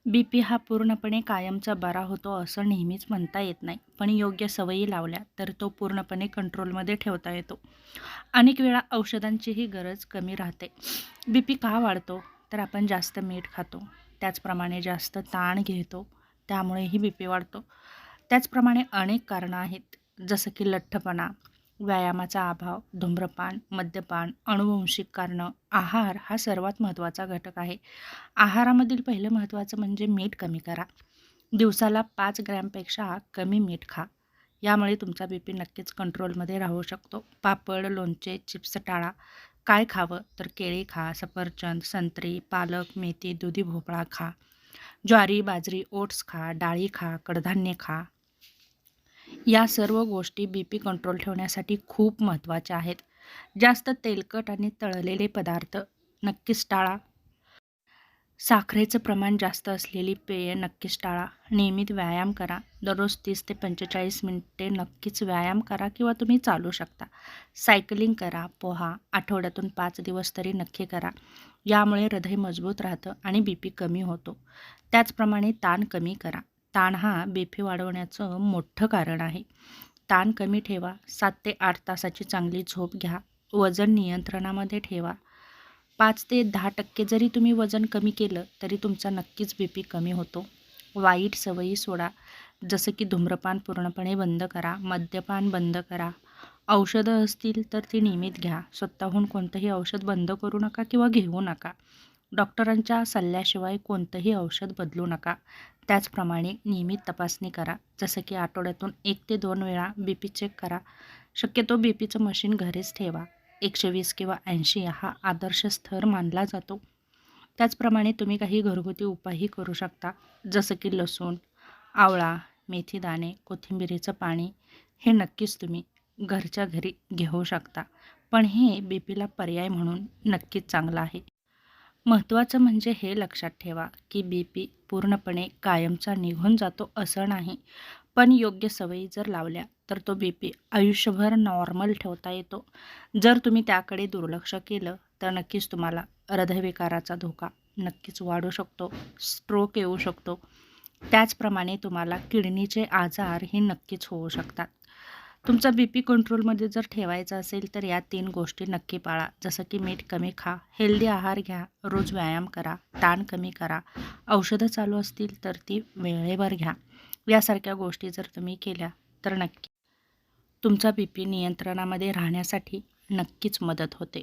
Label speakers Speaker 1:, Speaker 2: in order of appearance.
Speaker 1: BP हा पूर्णपणे कायमचा बरा होतो असं नेहमीच म्हणता येत नाही, पण योग्य सवयी लावल्या तर तो पूर्णपणे कंट्रोलमध्ये ठेवता येतो. अनेक वेळा औषधांचीही गरज कमी राहते. बीपी का वाढतो? तर आपण जास्त मीठ खातो, त्याचप्रमाणे जास्त ताण घेतो, त्यामुळेही बीपी वाढतो. त्याचप्रमाणे अनेक कारणं आहेत, जसं की लठ्ठपणा, व्यायामाचा अभाव, धूम्रपान, मद्यपान, अनुवंशिक कारणं. आहार हा सर्वात महत्त्वाचा घटक आहे. आहारामधील पहिलं महत्त्वाचं म्हणजे मीठ कमी करा. दिवसाला 5 ग्रॅमपेक्षा कमी मीठ खा. यामुळे तुमचा बीपी नक्कीच कंट्रोलमध्ये राहू शकतो. पापड, लोणचे, चिप्स टाळा. काय खावं? तर केळी खा, सफरचंद, संत्री, पालक, मेथी, दुधी भोपळा खा. ज्वारी, बाजरी, ओट्स खा, डाळी खा, कडधान्ये खा. या सर्व गोष्टी बीपी कंट्रोल ठेवण्यासाठी खूप महत्त्वाच्या आहेत. जास्त तेलकट आणि तळलेले पदार्थ नक्कीच टाळा. साखरेचं प्रमाण जास्त असलेली पेये नक्कीच टाळा. नियमित व्यायाम करा. दररोज 30 ते 45 मिनिटे नक्कीच व्यायाम करा किंवा तुम्ही चालू शकता. सायकलिंग करा, पोहा. आठवड्यातून 5 दिवस तरी नक्की करा. यामुळे हृदय मजबूत राहतं आणि बीपी कमी होतो. त्याचप्रमाणे ताण कमी करा. ताण हा बीपी वाढवण्याचं मोठं कारण आहे. ताण कमी ठेवा. 7 ते 8 तासाची चांगली झोप घ्या. वजन नियंत्रणामध्ये ठेवा. 5 ते 10% जरी तुम्ही वजन कमी केलं तरी तुमचा नक्कीच बीपी कमी होतो. वाईट सवयी सोडा. जसं की धूम्रपान पूर्णपणे बंद करा, मद्यपान बंद करा. औषधं असतील तर ती नियमित घ्या. स्वतःहून कोणतंही औषध बंद करू नका किंवा घेऊ नका. डॉक्टरांच्या सल्ल्याशिवाय कोणतंही औषध बदलू नका. त्याचप्रमाणे नियमित तपासणी करा. जसं की आठवड्यातून 1 ते 2 वेळा बीपी चेक करा. शक्यतो बीपीचं मशीन घरीच ठेवा. 120 किंवा 80 हा आदर्श स्तर मानला जातो. त्याचप्रमाणे तुम्ही काही घरगुती उपायही करू शकता, जसं की लसूण, आवळा, मेथीदाणे, कोथिंबिरीचं पाणी. हे नक्कीच तुम्ही घरच्या घरी घेऊ शकता. पण हे बीपीला पर्याय म्हणून नक्कीच चांगलं आहे. महत्त्वाचं म्हणजे हे लक्षात ठेवा की बीपी पूर्णपणे कायमचा निघून जातो असं नाही, पण योग्य सवयी जर लावल्या तर तो बीपी आयुष्यभर नॉर्मल ठेवता येतो. जर तुम्ही त्याकडे दुर्लक्ष केलं तर नक्कीच तुम्हाला हृदयविकाराचा धोका नक्कीच वाढू शकतो, स्ट्रोक येऊ शकतो. त्याचप्रमाणे तुम्हाला किडनीचे आजार हे नक्कीच होऊ शकतात. तुमचा बीपी कंट्रोलमध्ये जर ठेवायचा असेल तर या 3 गोष्टी नक्की पाळा. जसं की मीठ कमी खा, हेल्दी आहार घ्या, रोज व्यायाम करा, ताण कमी करा. औषधं चालू असतील तर ती वेळेवर घ्या. यासारख्या गोष्टी जर तुम्ही केल्या तर नक्की तुमचा बीपी नियंत्रणामध्ये राहण्यासाठी नक्कीच मदत होते.